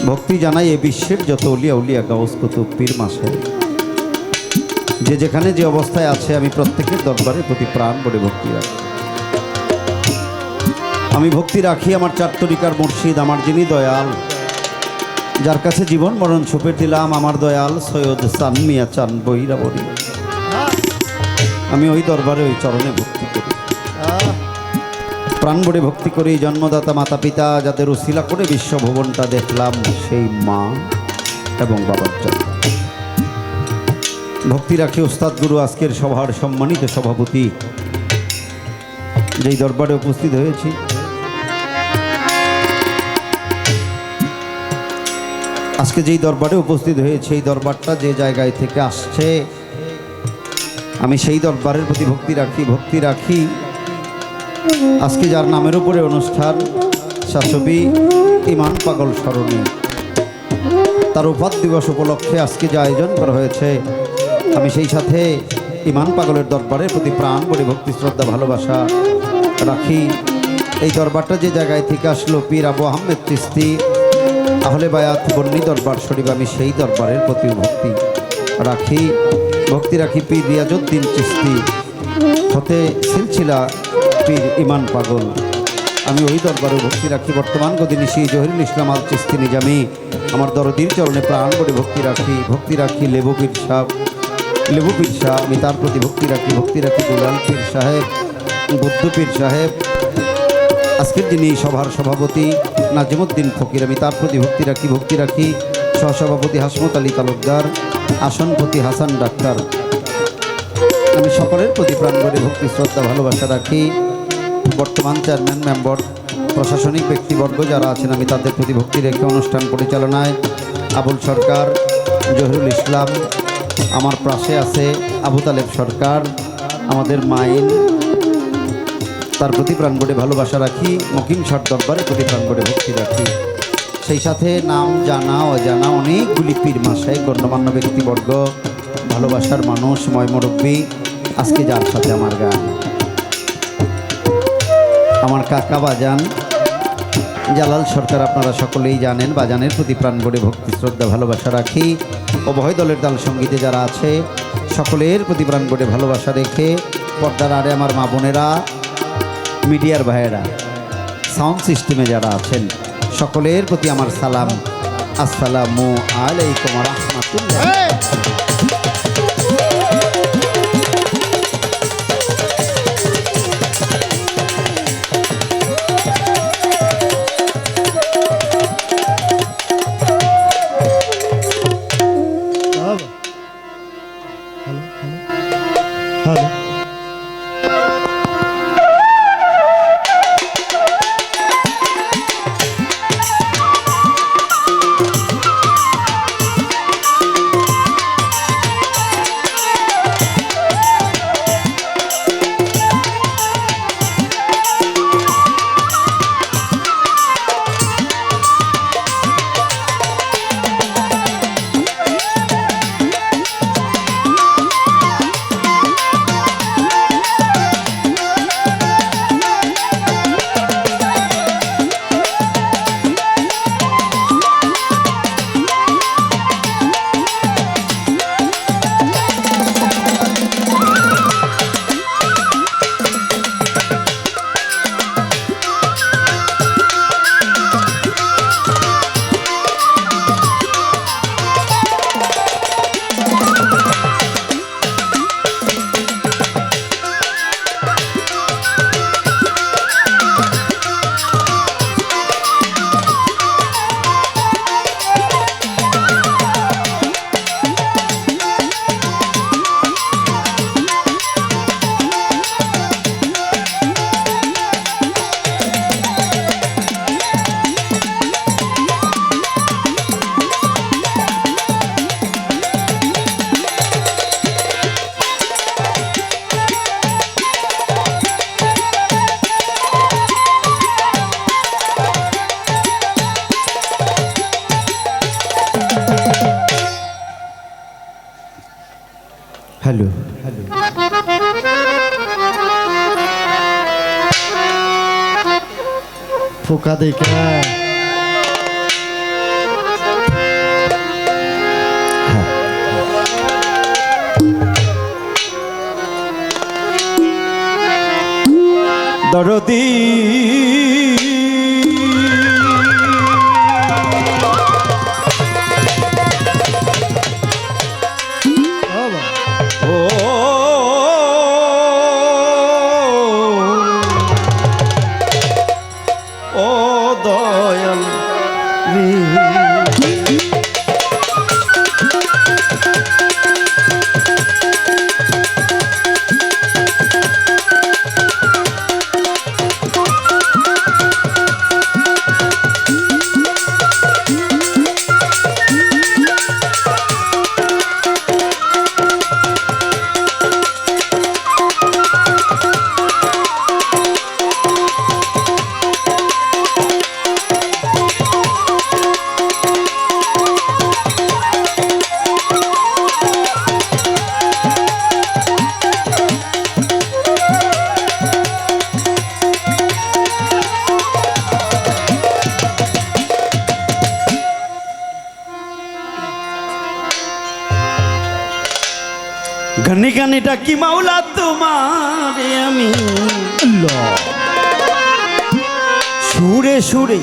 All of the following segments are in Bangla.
ভক্তি জানাই এ বিশ্বের যত উলিয়া উলিয়া গাউস কুতুব পীর মাসে যে যেখানে যে অবস্থায় আছে আমি প্রত্যেকের দরবারে প্রতি প্রাণ বলে ভক্তি রাখি। আমি ভক্তি রাখি আমার চার তরিকার মুর্শিদ, আমার যিনি দয়াল, যার কাছে জীবন মরণ সঁপে দিলাম, আমার দয়াল সৈয়দ চান মিয়া চান বৈরাবরী। আমি ওই দরবারে ওই চরণে ভক্তি করি, প্রাণ ভরে ভক্তি করি। জন্মদাতা মাতা পিতা যাদের উসিলা করে বিশ্বভুবনটা দেখলাম, সেই মা এবং বাবার জন্য ভক্তি রাখি। উস্তাদ গুরু আজকের সভার সম্মানিত সভাপতি যেই দরবারে উপস্থিত হয়েছি, আজকে যেই দরবারে উপস্থিত হয়েছে, এই দরবারটা যে জায়গায় থেকে আসছে, আমি সেই দরবারের প্রতি ভক্তি রাখি। ভক্তি রাখি আজকে যার নামের উপরে অনুষ্ঠান, শাসবি ইমান পাগল স্মরণী, তার উপাদ দিবস উপলক্ষে আজকে যে আয়োজন করা হয়েছে, আমি সেই সাথে ইমান পাগলের দরবারের প্রতি প্রাণ বলে ভক্তি শ্রদ্ধা ভালোবাসা রাখি। এই দরবারটা যে জায়গায় থেকে আসলো, পীর আবু আহমেদ চিশতি আহলে বায়াত বন্নি দরবার শরীফ, আমি সেই দরবারের প্রতি ভক্তি রাখি। ভক্তি রাখি পীর রিয়াজউদ্দিন চিশতি হতে সিলসিলা পীর ইমান পাগল, আমি ওই দরবারে ভক্তি রাখি। বর্তমান গদিনিশি জহিরুল ইসলাম আল চিশতি নিজামী, আমার দরদির চরণে প্রাণ বলে ভক্তি রাখি। ভক্তি রাখি লেবু পীর শাহ, আমি তার প্রতি ভক্তি রাখি। ভক্তি রাখি দুলাল পীর সাহেব, বুদ্ধ পীর সাহেব, আজকের যিনি সভার সভাপতি নাজিমুদ্দিন ফকির, আমি তার প্রতি ভক্তি রাখি। ভক্তি রাখি সহসভাপতি হাসমত আলী তালুকদার, আসনপতি হাসান ডাক্তার, আমি সকলের প্রতি প্রাণ ভরে ভক্তি শ্রদ্ধা ভালোবাসা রাখি। বর্তমান চেয়ারম্যান মেম্বার প্রশাসনিক ব্যক্তিবর্গ যারা আছেন, আমি তাদের প্রতি ভক্তি রেখে অনুষ্ঠান পরিচালনায় আবুল সরকার, জহিরুল ইসলাম, আমার পাশে আছে আবু তালেব সরকার, আমাদের মাইন, তার প্রতি প্রাণ ভরে ভালোবাসা রাখি। মকিম ষাট দরবারে প্রতি প্রাণ ভরে ভক্তি রাখি। সেই সাথে নাম জানা অজানা অনেকগুলি পীর মাসায় গণ্যমান্য ব্যক্তিবর্গ, ভালোবাসার মানুষ, ময়মুরব্বী, আজকে যার সাথে আমার গান, আমার কাকা বাজান জালাল সরকার, আপনারা সকলেই জানেন, বাজানের প্রতি প্রাণ ভরে ভক্তি শ্রদ্ধা ভালোবাসা রাখি। উভয় দলের দল সঙ্গীতে যারা আছে সকলের প্রতি প্রাণ ভরে ভালোবাসা রেখে, পর্দার আড়ে আমার মা বোনেরা, মিডিয়ার ভাইয়েরা, সাউন্ড সিস্টেমে যারা আছেন সকলের প্রতি আমার সালাম, আসসালামু আলাইকুম ওয়া রাহমাতুল্লাহ। हेलो फोका देखा দরদি ও দয়াল রে গানে গানে ডাকি মাওলা তোমারে আমি সুরে সুরে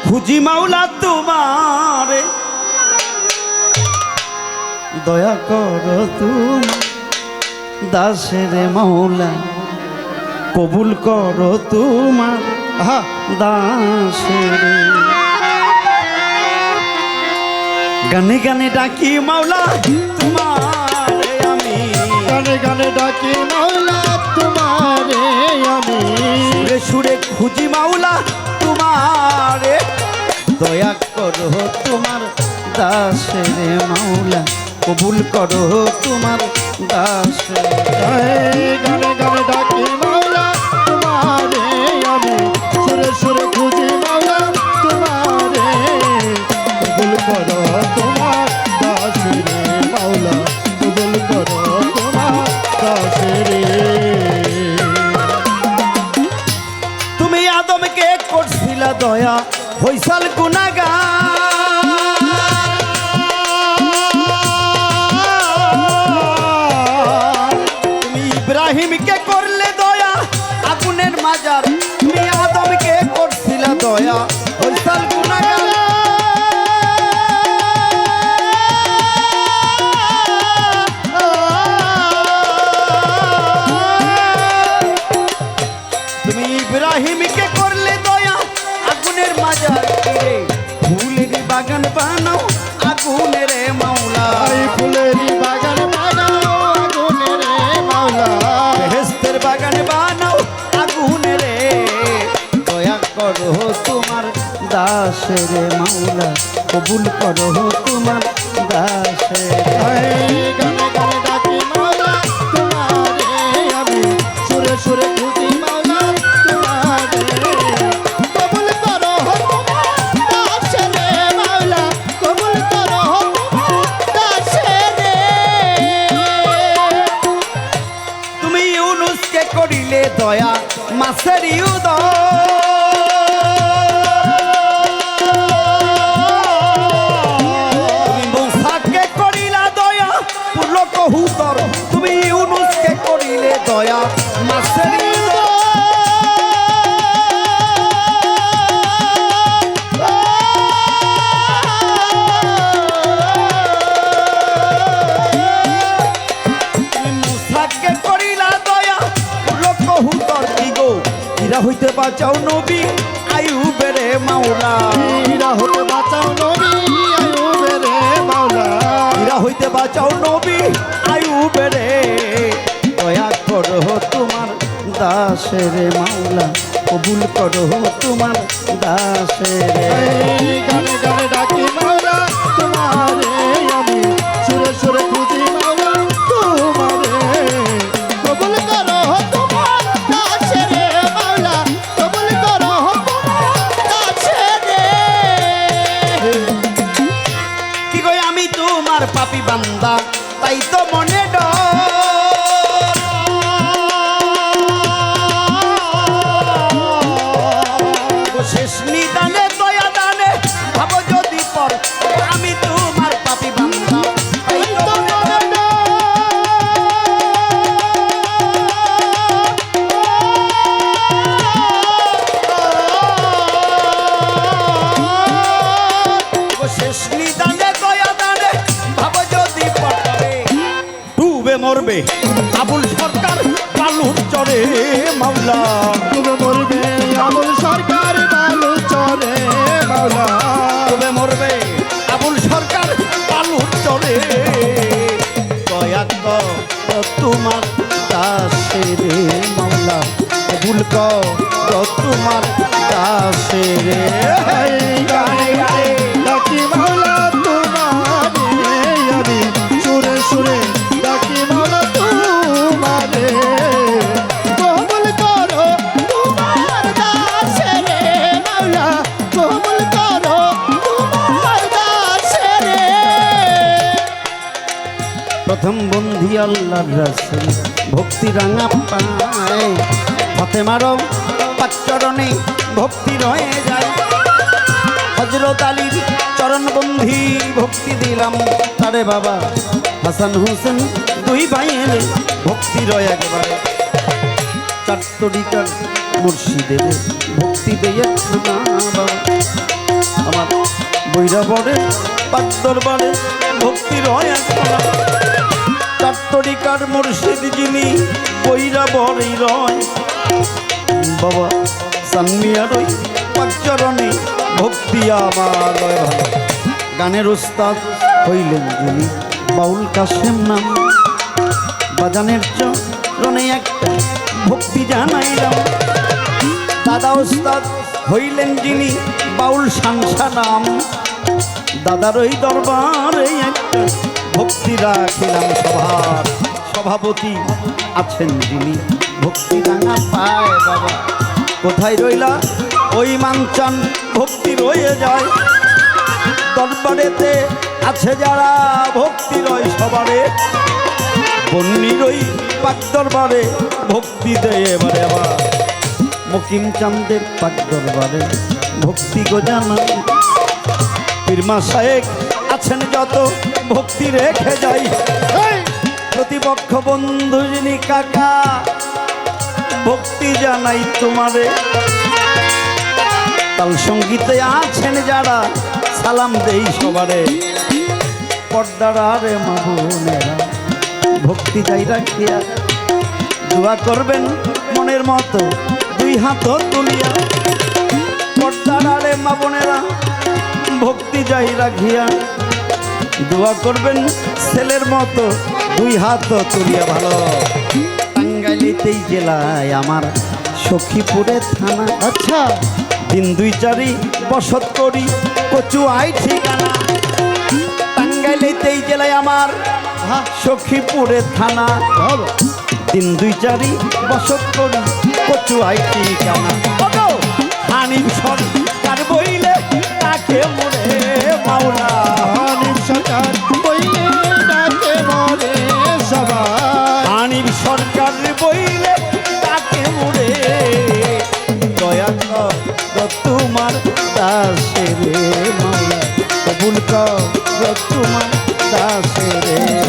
খুঁজি মাওলা তোমারে দয়া করো তুমি দাসের মাওলা কবুল করো তোমার দাসের গানে গানে ডাকি মাওলা তোমার গানে গানে ডাকি মাওলা তোমারে আমি সুরে সুরে খুঁজি মাওলা তোমারে দয়া করো তোমার দাসের মাওলা কবুল করো তোমার দাসের গানে গানে ডাকি মাওলা তোমারে আমি সুরে সুরে খুঁজি মাওলা তোমারে কবুল করো তোমার দাসের মাওলা কবুল করো তুমি আদমকে করছিলা দয়া হইসাল গুনাহগার তুমি ইব্রাহিমকে করলে দয়া আগুনের মাজার তুমি আদমকে করছিলা দয়া হইসাল গুনাহগার ইব্রাহিমকে করলে দয়া আগুনের মাজার রে ফুলের বাগান বানাও আগুনের মাওলা ফুলের বাগান বানাও আগুনের মাওলা বেহেশতের বাগান বানাও আগুনের দয়া করো তোমার দাসের মাওলা কবুল করো তোমার দাসের গানে গানে ডাকি মাওলা তোমারে আমি সুরে সুরে খুঁজি মাওলা তোমারে কবুল করো দাসের মাওলা কবুল করো দাসের তুমি ইউনুসকে করিলে দয়া মাছের ইউদর তুমি ইউনুসকে করিলে দয়া মাছের তুমি মুসাকে করিলা দয়া লোকহুতর দিগো হীরা হইতে বাঁচাও নবী আইয়ুবের মাওলা হীরা হতে বাঁচাও নবী আইয়ুবের মাওলা হীরা হইতে বাঁচাও নবী আইয়ুবের দয়া করো তোমার দাসের মাওলা কবুল করো তোমার দাসের গানে গানে ডাকি মাওলা তোমারে আমি সুরে সুরে খুঁজি মাওলা তোমারে কবুল করো তোমার দাসের মাওলা কবুল করো তোমার দাসের কি কই আমি তোমার পাপী বান্দা তাই তো মনে ডর শেষ নিদানে দয়া দানে ভাবো যদি পর আমি তোমার পাপী বান্দা তাই তো মনে ডর মরবে আবুল সরকার বালুর চরে মাওলা ডুবে মরবে আবুল সরকার বালু চরে মাওলা ডুবে মরবে আবুল সরকার বালুর চরে দয়া কর তোমার দাসে রে মাওলা কবুল কর তোমার দাসে রে গানে গানে ডাকি মাওলা তোমারে আমি সুরে সুরে ডাকি মাওলা তোমারে কবুল করো তোমার দাসে রে মাওলা কবুল করো তোমার দাসে রে প্রথম বন্ধি আল্লাহ রাসূল ভক্তি রাঙা পায় ফাতেমারও পাচরণে ভক্তি রয়ে যায় হযরত আলীর চরণ বন্ধি ভক্তি দিলাম তারে বাবা হাসান হোসেন দুই ভাইয়ের ভক্তি রয়ে একেবারে চার তরিকার মুর্শিদের ভক্তি দিয়ে বাবা আমার বৈরাবরের পাক দরবারে ভক্তি রয়ে একেবারে চার তরিকার মুর্শিদ যিনি বৈরাবরেই রয় বাবা সানমিয়ার ওই পাঁচচরণে ভক্তি আমার রয় ভালো গানের উস্তাদ হইলেন যিনি বাউল কাশেম নাম বাজানের চরণে একটা ভক্তি জানাইলাম দাদা উস্তাদ হইলেন যিনি বাউল শানসা নাম দাদার ওই দরবারে একটা ভক্তি রাখিলাম সভার সভাপতি আছেন যিনি ভক্তি রাঙা পায় বাবা কোথায় রইলা ওই মানচান ভক্তি রয়ে যায় দরবারেতে আছে যারা ভক্তি রয় সবারে বন্নির ওই পাক দরবারে ভক্তি দেয় এবারে আবার মকিম চাঁদের পাক দরবারে ভক্তি গোজানা পীরমা শায়েক আছেন যত ভক্তি রেখে যাই প্রতিপক্ষ বন্ধু যিনি কাকা ভক্তি জানাই তোমারে তাল সঙ্গীতে আছেন যারা সালাম দেই সবারে পর্দারে মা বোনেরা ভক্তি যাই রাখিয়া দোয়া করবেন মনের মতো দুই হাত তুলিয়া পর্দারে মা বোনেরা ভক্তি যাই রাখিয়া দোয়া করবেন ছেলের মতো দুই হাত তুলিয়া ভালো টাঙ্গাইলেতেই জেলায় আমার সখীপুরে থানা আচ্ছা দিন দুই চারি বসত করি কচু আই ঠিকানা টাঙ্গাইলেতেই জেলায় আমার সখীপুরে থানা বাবা দিন দুই চারি বসত করি কচু আই ঠিকানা হানিফ সরকার বইলে তাকে মরে মাওলা হানিফ সরকার বইলে ডাকে মরে সবাই হানিফ সরকার বইলে তাকে মরে দয়া কর তোমার দাসে রে মাওলা কবুল কর তোমার দাসে রে